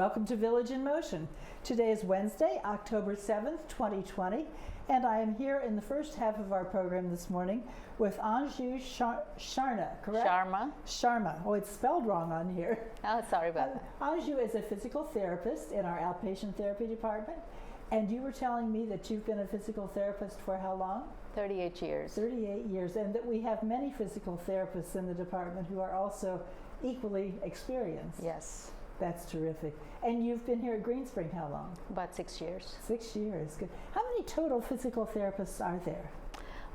Welcome to Village in Motion. Today is Wednesday, October 7th, 2020, and I am here in the first half of our program this morning with Anju Sharma, correct? Sharma. Oh, it's spelled wrong on here. Oh, sorry about that. Anju is a physical therapist in our outpatient therapy department, and you were telling me that you've been a physical therapist for how long? 38 years. 38 years, and that we have many physical therapists in the department who are also equally experienced. Yes. That's terrific. And you've been here at Green Spring how long? About 6 years. 6 years, good. How many total physical therapists are there?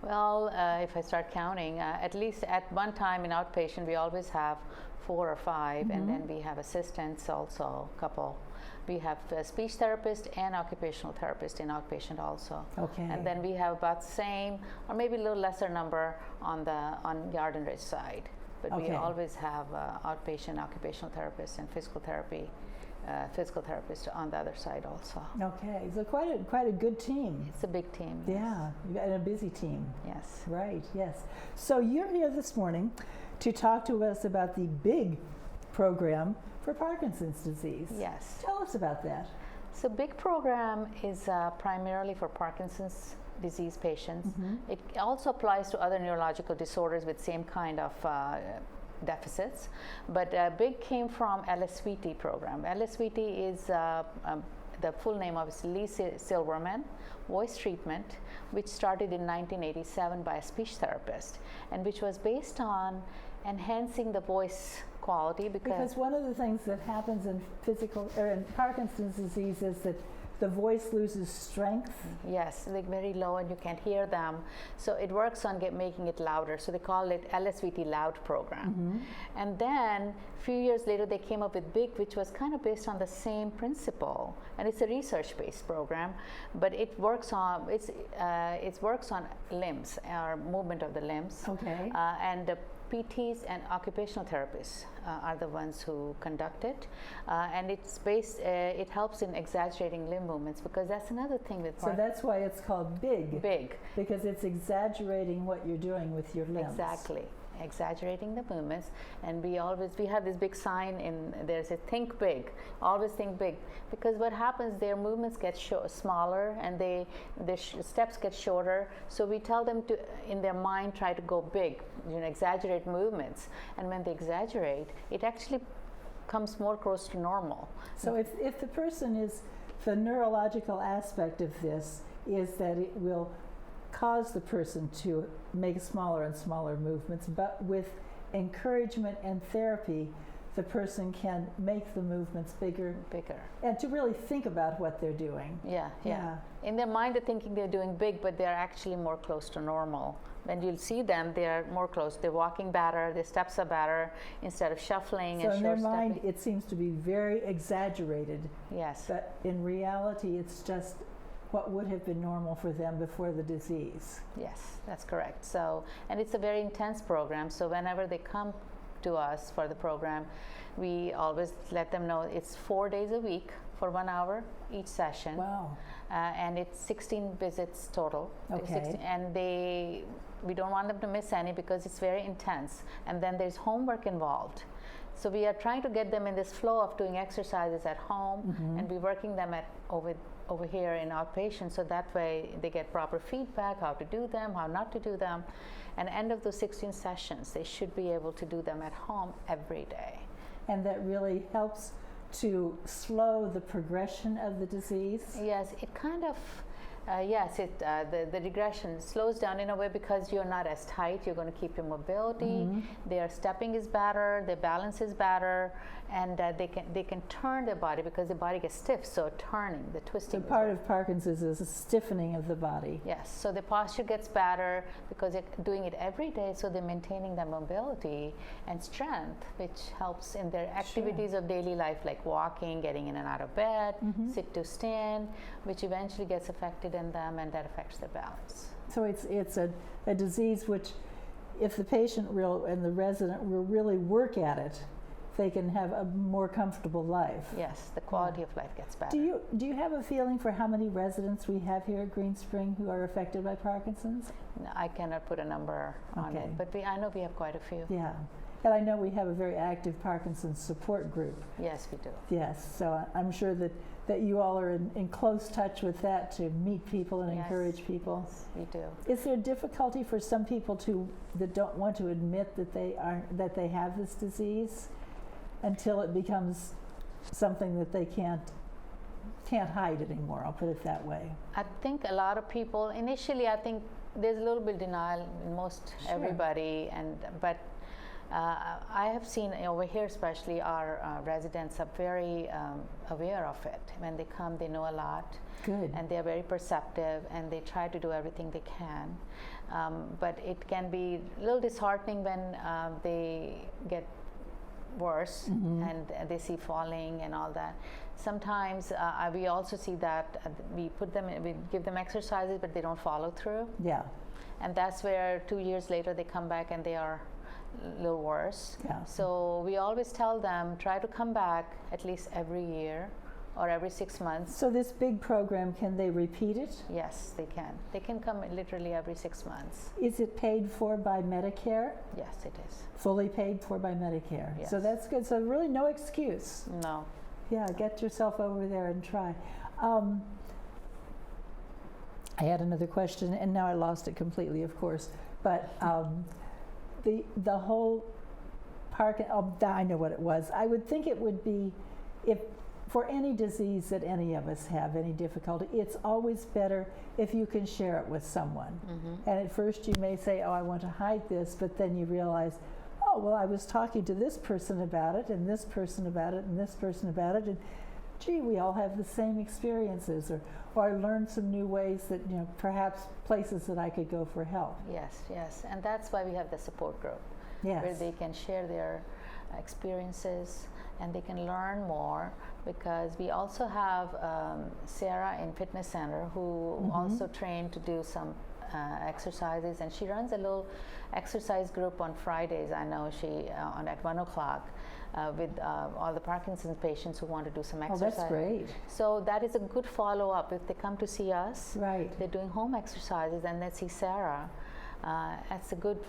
Well, if I start counting, at least at one time in outpatient, we always have 4 or 5, and then we have assistants also, a couple. We have a speech therapist and occupational therapist in outpatient also. Okay. And then we have about the same, or maybe a little lesser number on yard and ridge side. But we always have outpatient occupational therapists and physical therapist on the other side also. Okay, so quite a good team. It's a big team. Yeah, and a busy team. Yes. Right, yes. So you're here this morning to talk to us about the big program for Parkinson's disease. Yes. Tell us about that. So big program is primarily for Parkinson's disease patients. It also applies to other neurological disorders with same kind of deficits, but big came from LSVT program. LSVT is the full name of Lee Silverman voice treatment, which started in 1987 by a speech therapist, and which was based on enhancing the voice quality because one of the things that happens in Parkinson's disease is that the voice loses strength. Yes, they're very low and you can't hear them. So it works on making it louder. So they call it LSVT Loud program. And then a few years later they came up with BIG, which was kind of based on the same principle. And it's a research-based program, but it works on limbs, or movement of the limbs. Okay. And the PTs and occupational therapists are the ones who conduct it, and it's based. It helps in exaggerating limb movements, because that's another thing with. So that's why it's called BIG. BIG. Because it's exaggerating what you're doing with your limbs. Exactly. Exaggerating the movements, and we have this big sign in there says think big, always think big, because what happens, their movements get smaller and their steps get shorter, so we tell them to in their mind try to go big, exaggerate movements, and when they exaggerate it actually comes more close to normal. So if the person is, the neurological aspect of this is that it will cause the person to make smaller and smaller movements, but with encouragement and therapy, the person can make the movements bigger, and to really think about what they're doing. Yeah. In their mind, they're thinking they're doing big, but they're actually more close to normal. When you'll see them, they're more close. They're walking better. Their steps are better instead of shuffling so and short in their stepping. mind, it seems to be very exaggerated. Yes. But in reality, it's just what would have been normal for them before the disease. Yes, that's correct. So, and it's a very intense program. So whenever they come to us for the program, we always let them know it's 4 days a week for 1 hour each session. Wow. And it's 16 visits total. Okay. And we don't want them to miss any because it's very intense. And then there's homework involved. So we are trying to get them in this flow of doing exercises at home, and we're working them over here in outpatient, so that way they get proper feedback, how to do them, how not to do them. And end of those 16 sessions, they should be able to do them at home every day. And that really helps to slow the progression of the disease? Yes, it kind of, the regression slows down in a way because you're not as tight, you're going to keep your mobility, their stepping is better, their balance is better, and they can turn their body because the body gets stiff, so turning, the twisting. So part of Parkinson's is a stiffening of the body. Yes, so the posture gets better because they're doing it every day, so they're maintaining their mobility and strength, which helps in their activities of daily life, like walking, getting in and out of bed, sit to stand, which eventually gets affected in them, and that affects their balance. So it's a disease which, if the patient and the resident will really work at it, they can have a more comfortable life. Yes, the quality of life gets better. Do you have a feeling for how many residents we have here at Green Spring who are affected by Parkinson's? No, I cannot put a number on it, but I know we have quite a few. Yeah. And I know we have a very active Parkinson's support group. Yes, we do. Yes, so I'm sure that you all are in close touch with that to meet people and encourage people. Yes, we do. Is there difficulty for some people that don't want to admit that they have this disease until it becomes something that they can't hide anymore? I'll put it that way. I think a lot of people initially, I think there's a little bit of denial in most everybody, but I have seen over here, especially our residents are very aware of it. When they come, they know a lot. Good. And they're very perceptive, and they try to do everything they can. But it can be a little disheartening when they get worse and they see falling and all that. Sometimes we also see that we give them exercises, but they don't follow through. Yeah. And that's where 2 years later they come back and they are a little worse. Yeah. So we always tell them, try to come back at least every year or every 6 months. So this big program, can they repeat it? Yes, they can. They can come literally every 6 months. Is it paid for by Medicare? Yes, it is. Fully paid for by Medicare. Yes. So that's good. So really no excuse. No. Yeah, get yourself over there and try. I had another question, and now I lost it completely, of course. But the whole I know what it was. I would think it would be, if for any disease that any of us have, any difficulty, it's always better if you can share it with someone. And at first you may say, oh, I want to hide this, but then you realize, oh, well, I was talking to this person about it, and this person about it, and this person about it, and gee, we all have the same experiences, or I learned some new ways that, perhaps places that I could go for help. Yes, yes. And that's why we have the support group, where they can share their experiences and they can learn more, because we also have Sarah in Fitness Center, who also trained to do some exercises, and she runs a little exercise group on Fridays. I know she at 1 o'clock with all the Parkinson's patients who want to do some exercise. Oh, that's great. So that is a good follow-up. If they come to see us, they're doing home exercises, and they see Sarah. That's a good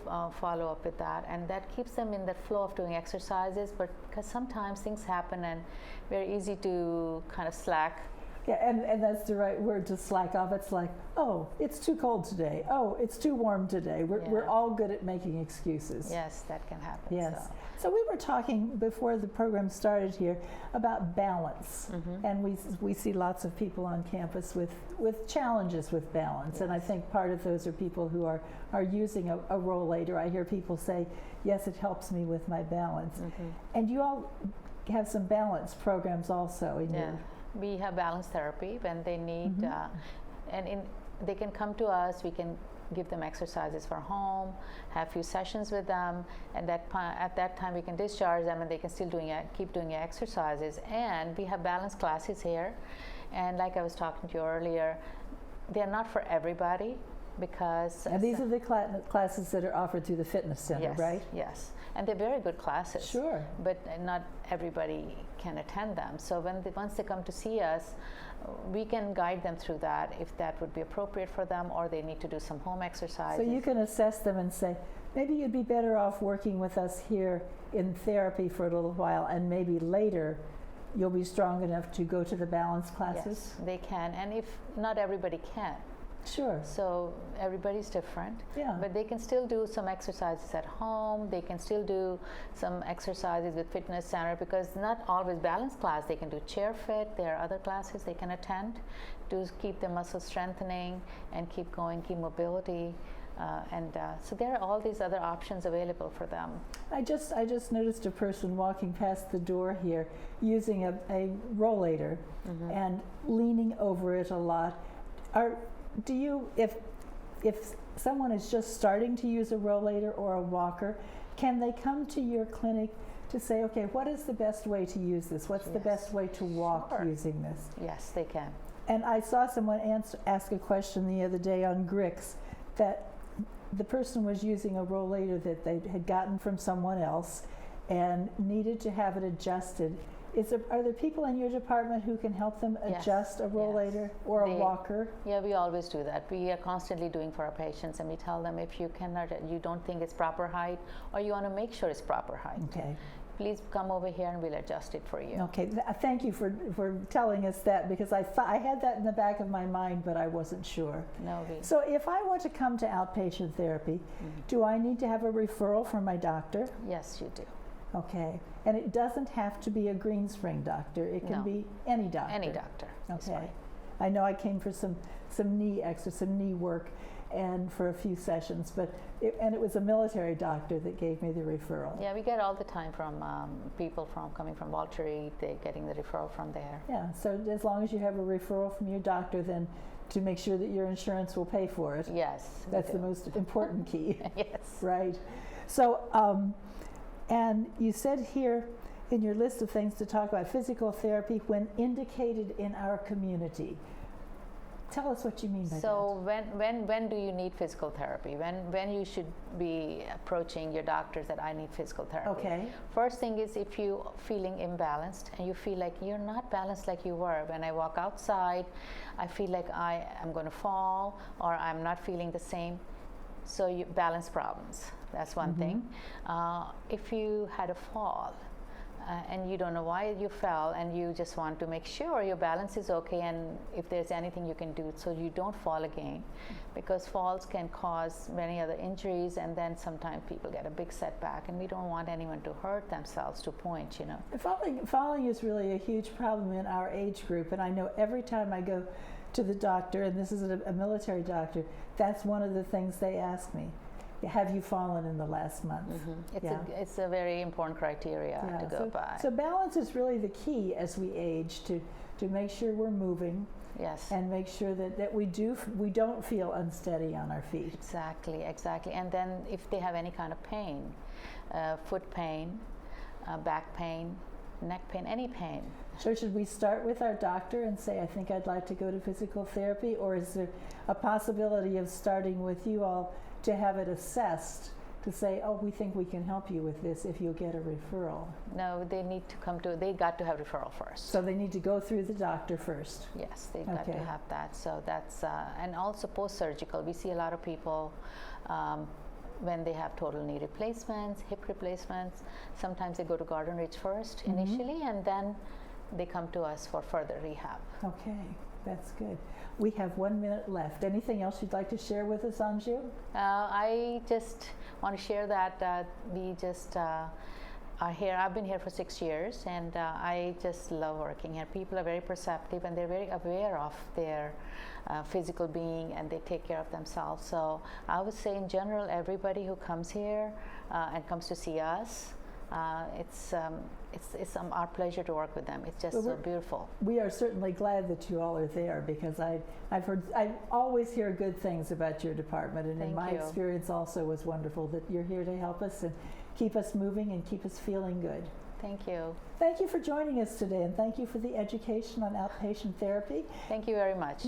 follow-up with that, and that keeps them in the flow of doing exercises, but because sometimes things happen and very easy to kind of slack. Yeah, and that's the right word, to slack off. It's like, oh, it's too cold today. Oh, it's too warm today. We're all good at making excuses. Yes, that can happen. Yes. So we were talking before the program started here about balance, and we see lots of people on campus with challenges with balance, and I think part of those are people who are using a rollator. I hear people say, yes, it helps me with my balance. And you all have some balance programs also in your... We have balance therapy when they need, they can come to us. We can give them exercises for home, have few sessions with them, and at that time we can discharge them, and they can still keep doing exercises. And we have balance classes here, and like I was talking to you earlier, they are not for everybody, because and these are the classes that are offered through the fitness center, right? Yes, and they're very good classes. Sure. But not everybody can attend them. So once they come to see us, we can guide them through that, if that would be appropriate for them, or they need to do some home exercises. So you can assess them and say, maybe you'd be better off working with us here in therapy for a little while, and maybe later you'll be strong enough to go to the balance classes? Yes, they can, and if not everybody can. Sure. So everybody's different, but they can still do some exercises at home. They can still do some exercises with Fitness Center, because not always balance class. They can do chair fit. There are other classes they can attend to keep their muscle strengthening and keep going, keep mobility. So there are all these other options available for them. I just noticed a person walking past the door here using a rollator and leaning over it a lot. Do you, if someone is just starting to use a rollator or a walker, can they come to your clinic to say, okay, what is the best way to use this? What's the best way to walk using this? Yes, they can. And I saw someone ask a question the other day on Grix, that the person was using a rollator that they had gotten from someone else and needed to have it adjusted. Are there people in your department who can help them Yes, adjust a rollator or a They- walker? Yeah, we always do that. We are constantly doing for our patients, and we tell them if you cannot, you don't think it's proper height, or you want to make sure it's proper height, Okay. please come over here and we'll adjust it for you. Okay, thank you for telling us that, because I had that in the back of my mind, but I wasn't sure. No, we. So if I want to come to outpatient therapy, do I need to have a referral from my doctor? Yes, you do. Okay, and it doesn't have to be a Green Spring doctor, it can No. be any doctor? Any doctor. is Okay. fine. I know I came for some knee work and for a few sessions, but it was a military doctor that gave me the referral. Yeah, we get all the time from people coming from Walter Reed. They're getting the referral from there. Yeah, so as long as you have a referral from your doctor, then to make sure that your insurance will pay for it. Yes. we That's the do. most important key. Yes. Right. So, and you said here in your list of things to talk about, physical therapy when indicated in our community. Tell us what you mean by So when do you need physical therapy? When you should be approaching your doctors that I need physical that. therapy? Okay. First thing is if you feeling imbalanced and you feel like you're not balanced like you were. When I walk outside, I feel like I am going to fall, or I'm not feeling the same. So you balance problems. That's one thing. If you had a fall, and you don't know why you fell, and you just want to make sure your balance is okay, and if there's anything you can do so you don't fall again, because falls can cause many other injuries, and then sometimes people get a big setback, and we don't want anyone to hurt themselves to point, you know. Falling is really a huge problem in our age group, and I know every time I go to the doctor, and this is a military doctor, that's one of the things they ask me. Have you fallen in the last month? It's a very important criteria to go by. So balance is really the key as we age, to make sure we're moving. Yes. And make sure that we don't feel unsteady on our feet. Exactly. And then if they have any kind of pain, foot pain, back pain, neck pain, any pain. So should we start with our doctor and say, I think I'd like to go to physical therapy, or is there a possibility of starting with you all to have it assessed, to say, oh, we think we can help you with this if you'll get a referral? No, they got to have referral first. So they need to go through the doctor first. Yes, they got to have that. So that's, and also post-surgical, we see a lot of people when they have total knee replacements, hip replacements, sometimes they go to Garden Ridge first initially, and then they come to us for further rehab. Okay, that's good. We have 1 minute left. Anything else you'd like to share with us, Anju? I just want to share that we just are here. I've been here for 6 years, and I just love working here. People are very perceptive, and they're very aware of their physical being, and they take care of themselves. So I would say in general, everybody who comes here and comes to see us, it's our pleasure to work with them. It's just so beautiful. We are certainly glad that you all are there, because I always hear good things about your department, and in my experience also was wonderful that you're here to help us and keep us moving and keep us feeling good. Thank you. Thank you for joining us today, and thank you for the education on outpatient therapy. Thank you very much.